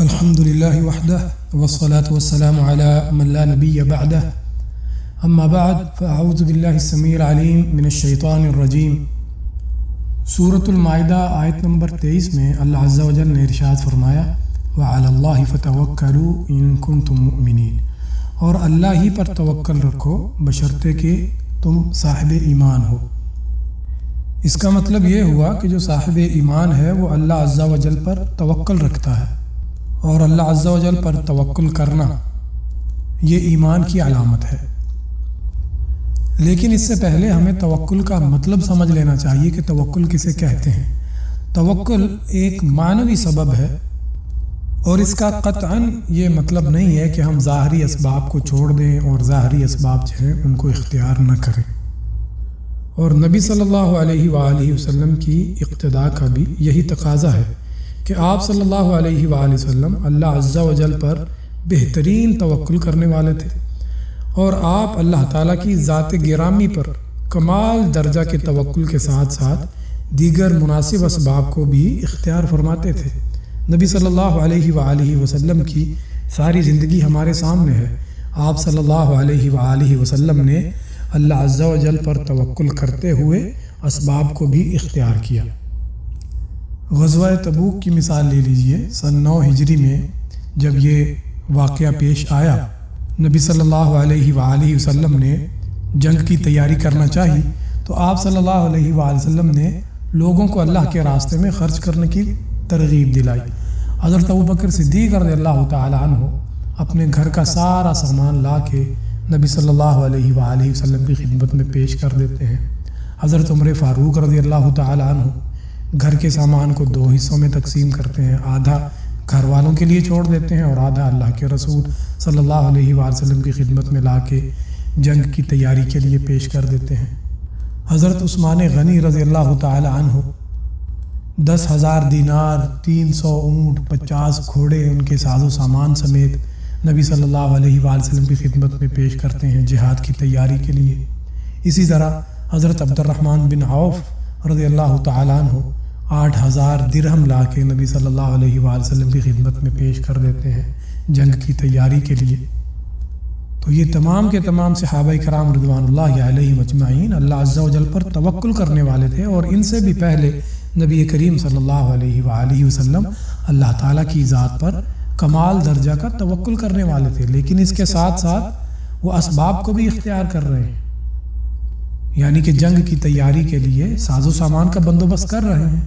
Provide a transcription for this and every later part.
الحمد لله وحده والصلاة والسلام على من لا نبي بعده اما بعد فاعوذ باللہ السمیع العلیم من الشیطان الرجیم۔ سورۃ المائدہ آیت نمبر 23 میں اللہ عز و جل نے ارشاد فرمایا وعلی اللہ فتوکلوا ان کنتم مؤمنین، اور اللہ ہی پر توکل رکھو بشرطے کہ تم صاحب ایمان ہو۔ اس کا مطلب یہ ہوا کہ جو صاحب ایمان ہے وہ اللہ عز و جل پر توکل رکھتا ہے، اور اللہ عز و جل پر توکل کرنا یہ ایمان کی علامت ہے۔ لیکن اس سے پہلے ہمیں توکل کا مطلب سمجھ لینا چاہیے کہ توکل کسے کہتے ہیں۔ توکل ایک معنوی سبب ہے، اور اس کا قطعاً یہ مطلب نہیں ہے کہ ہم ظاہری اسباب کو چھوڑ دیں اور ظاہری اسباب جو ہیں ان کو اختیار نہ کریں۔ اور نبی صلی اللہ علیہ وآلہ وسلم کی اقتداء کا بھی یہی تقاضا ہے کہ آپ صلی اللہ علیہ وآلہ وسلم اللہ عز و جل پر بہترین توکل کرنے والے تھے، اور آپ اللہ تعالیٰ کی ذات گرامی پر کمال درجہ کے توکل کے ساتھ ساتھ دیگر مناسب اسباب کو بھی اختیار فرماتے تھے۔ نبی صلی اللہ علیہ وآلہ وسلم کی ساری زندگی ہمارے سامنے ہے۔ آپ صلی اللہ علیہ وآلہ وسلم نے اللہ عز و جل پر توکل کرتے ہوئے اسباب کو بھی اختیار کیا۔ غزوہ تبوک کی مثال لے لیجئے۔ سن 9 ہجری میں جب یہ واقعہ پیش آیا، نبی صلی اللہ علیہ وآلہ وسلم نے جنگ کی تیاری کرنا چاہی، تو آپ صلی اللہ علیہ وآلہ وسلم نے لوگوں کو اللہ کے راستے میں خرچ کرنے کی ترغیب دلائی۔ حضرت ابوبکر صدیق رضی اللہ تعالی عنہ اپنے گھر کا سارا سامان لا کے نبی صلی اللہ علیہ وآلہ وسلم کی خدمت میں پیش کر دیتے ہیں۔ حضرت عمر فاروق رضی اللہ تعالی عنہ گھر کے سامان کو 2 حصوں میں تقسیم کرتے ہیں، آدھا گھر والوں کے لیے چھوڑ دیتے ہیں اور آدھا اللہ کے رسول صلی اللہ علیہ وآلہ وسلم کی خدمت میں لا کے جنگ کی تیاری کے لیے پیش کر دیتے ہیں۔ حضرت عثمان غنی رضی اللہ تعالی عنہ 10,000 دینار، 300 اونٹ، 50 گھوڑے ان کے ساز و سامان سمیت نبی صلی اللہ علیہ وآلہ وسلم کی خدمت میں پیش کرتے ہیں جہاد کی تیاری کے لیے۔ اسی طرح حضرت عبد الرحمن بن عوف رضی اللہ تعالیٰ عنہ 8,000 درہم لا کے نبی صلی اللہ علیہ وآلہ وسلم کی خدمت میں پیش کر دیتے ہیں جنگ کی تیاری کے لیے۔ تو یہ تمام کے تمام صحابہ کرام رضوان اللہ علیہم اجمعین اللہ عز و جل پر توکل کرنے والے تھے، اور ان سے بھی پہلے نبی کریم صلی اللہ علیہ وآلہ وسلم اللہ تعالیٰ کی ذات پر کمال درجہ کا توکل کرنے والے تھے، لیکن اس کے ساتھ ساتھ وہ اسباب کو بھی اختیار کر رہے ہیں، یعنی کہ جنگ کی تیاری کے لیے ساز و سامان کا بندوبست کر رہے ہیں،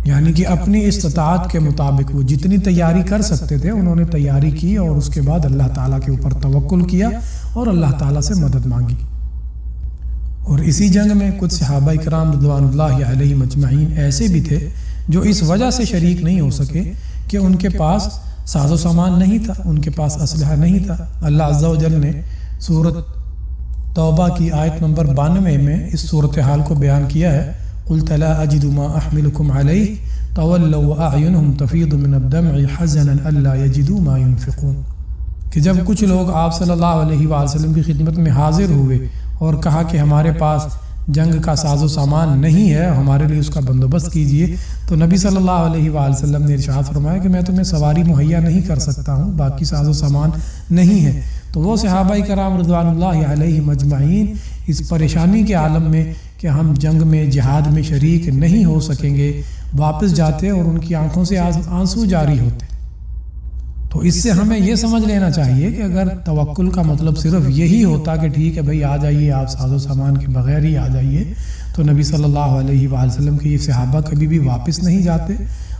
یعنی کہ اپنی استطاعت کے مطابق وہ جتنی تیاری کر سکتے تھے انہوں نے تیاری کی، اور اس کے بعد اللہ تعالیٰ کے اوپر توکل کیا اور اللہ تعالیٰ سے مدد مانگی۔ اور اسی جنگ میں کچھ صحابہ کرام رضوان اللہ علیہم اجمعین ایسے بھی تھے جو اس وجہ سے شریک نہیں ہو سکے کہ ان کے پاس ساز و سامان نہیں تھا، ان کے پاس اسلحہ نہیں تھا۔ اللہ عز و جل نے سورۃ توبہ کی آیت نمبر 92 میں اس صورتحال کو بیان کیا ہے، قُلْتَ لَا أَجِدُ مَا أَحْمِلُكُمْ عَلَيْهِ تَوَلَّوْا وَأَعْيُنُهُمْ تَفِيضُ مِنَ الدَّمْعِ حَزَنًا أَلَّا يَجِدُوا مَا يُنْفِقُونَ کہ جب کچھ لوگ آپ صلی اللہ علیہ وآلہ وسلم کی خدمت میں حاضر ہوئے اور کہا کہ ہمارے پاس جنگ کا ساز و سامان نہیں ہے، ہمارے لیے اس کا بندوبست کیجئے، تو نبی صلی اللہ علیہ وآلہ وسلم نے ارشاد فرمایا کہ میں تمہیں سواری مہیا نہیں کر سکتا ہوں، باقی ساز و سامان نہیں ہے۔ تو وہ صحابہ کرام رضوان اللہ علیہم اجمعین اس پریشانی کے عالم میں کہ ہم جنگ میں جہاد میں شریک نہیں ہو سکیں گے واپس جاتے، اور ان کی آنکھوں سے آنسو جاری ہوتے۔ تو اس سے ہمیں یہ سمجھ لینا چاہیے کہ اگر توکل کا مطلب صرف یہی ہوتا کہ ٹھیک ہے بھائی آ جائیے، آپ ساز و سامان کے بغیر ہی آ جائیے، تو نبی صلی اللہ علیہ وآلہ وسلم کے یہ صحابہ کبھی بھی واپس نہیں جاتے،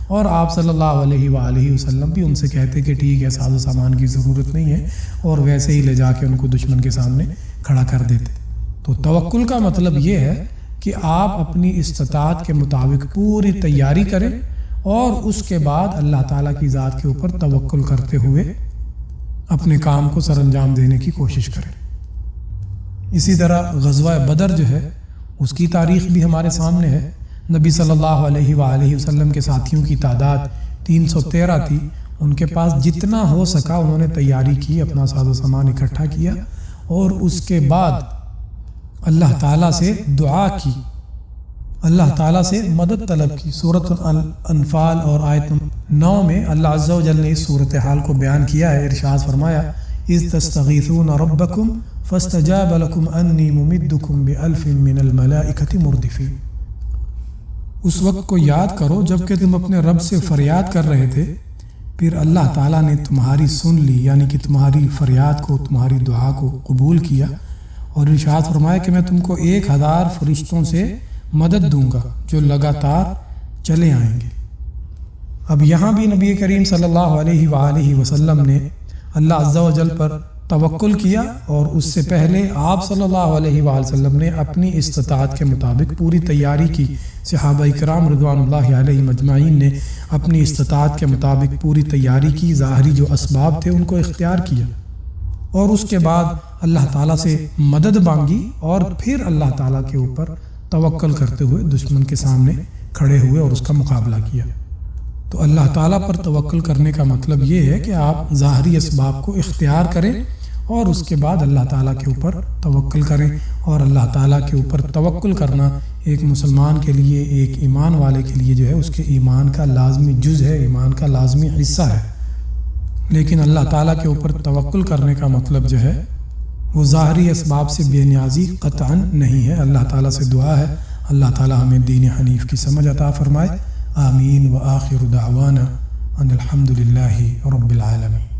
اور آپ صلی اللہ علیہ وآلہ وسلم بھی ان سے کہتے کہ ٹھیک ہے ساز و سامان کی ضرورت نہیں ہے، اور ویسے ہی لے جا کے ان کو دشمن کے سامنے کھڑا کر دیتے۔ تو توکل کا مطلب یہ ہے کہ آپ اپنی استطاعت کے مطابق پوری تیاری کریں، اور اس کے بعد اللہ تعالیٰ کی ذات کے اوپر توکل کرتے ہوئے اپنے کام کو سر انجام دینے کی کوشش کریں۔ اسی طرح غزوہ بدر جو ہے اس کی تاریخ بھی ہمارے سامنے ہے۔ نبی صلی اللہ علیہ وآلہ وسلم کے ساتھیوں کی تعداد 313 تھی، ان کے پاس جتنا ہو سکا انہوں نے تیاری کی، اپنا ساز و سامان اکٹھا کیا، اور اس کے بعد اللہ تعالیٰ سے دعا کی، اللہ تعالیٰ سے مدد طلب کی۔ سورۃ الانفال اور آیت 9 میں اللہ عز و جل نے اس صورتحال کو بیان کیا ہے۔ ارشاد فرمایا اذ تستغیثون ربکم فاستجاب لکم انی ممدکم بألف من الملائکۃ مردفین۔ اس وقت کو یاد کرو جب کہ تم اپنے رب سے فریاد کر رہے تھے، پھر اللہ تعالیٰ نے تمہاری سن لی، یعنی کہ تمہاری فریاد کو، تمہاری دعا کو قبول کیا، اور ارشاد فرمایا کہ میں تم کو 1000 فرشتوں سے مدد دوں گا جو لگاتار چلے آئیں گے۔ اب یہاں بھی نبی کریم صلی اللہ علیہ وآلہ وسلم نے اللہ عز و جل پر توکل کیا، اور اس سے پہلے آپ صلی اللہ علیہ وآلہ وسلم نے اپنی استطاعت کے مطابق پوری تیاری کی۔ صحابہ کرام رضوان اللہ علیہم اجمعین نے اپنی استطاعت کے مطابق پوری تیاری کی، ظاہری جو اسباب تھے ان کو اختیار کیا، اور اس کے بعد اللہ تعالیٰ سے مدد مانگی، اور پھر اللہ تعالیٰ کے اوپر توکل کرتے ہوئے دشمن کے سامنے کھڑے ہوئے اور اس کا مقابلہ کیا۔ تو اللہ تعالیٰ پر توکل کرنے کا مطلب یہ ہے کہ آپ ظاہری اسباب کو اختیار کریں اور اس کے بعد اللہ تعالیٰ کے اوپر توکل کریں، اور اللہ تعالیٰ کے اوپر توکل کرنا ایک مسلمان کے لیے، ایک ایمان والے کے لیے جو ہے اس کے ایمان کا لازمی جز ہے، ایمان کا لازمی حصہ ہے۔ لیکن اللہ تعالیٰ کے اوپر توکل کرنے کا مطلب جو ہے وہ ظاہری اسباب سے بے نیازی قطعاً نہیں ہے۔ اللہ تعالیٰ سے دعا ہے اللہ تعالیٰ ہمیں دین حنیف کی سمجھ عطا فرمائے۔ آمین۔ وآخر دعوانا ان الحمد للہ رب العالمین۔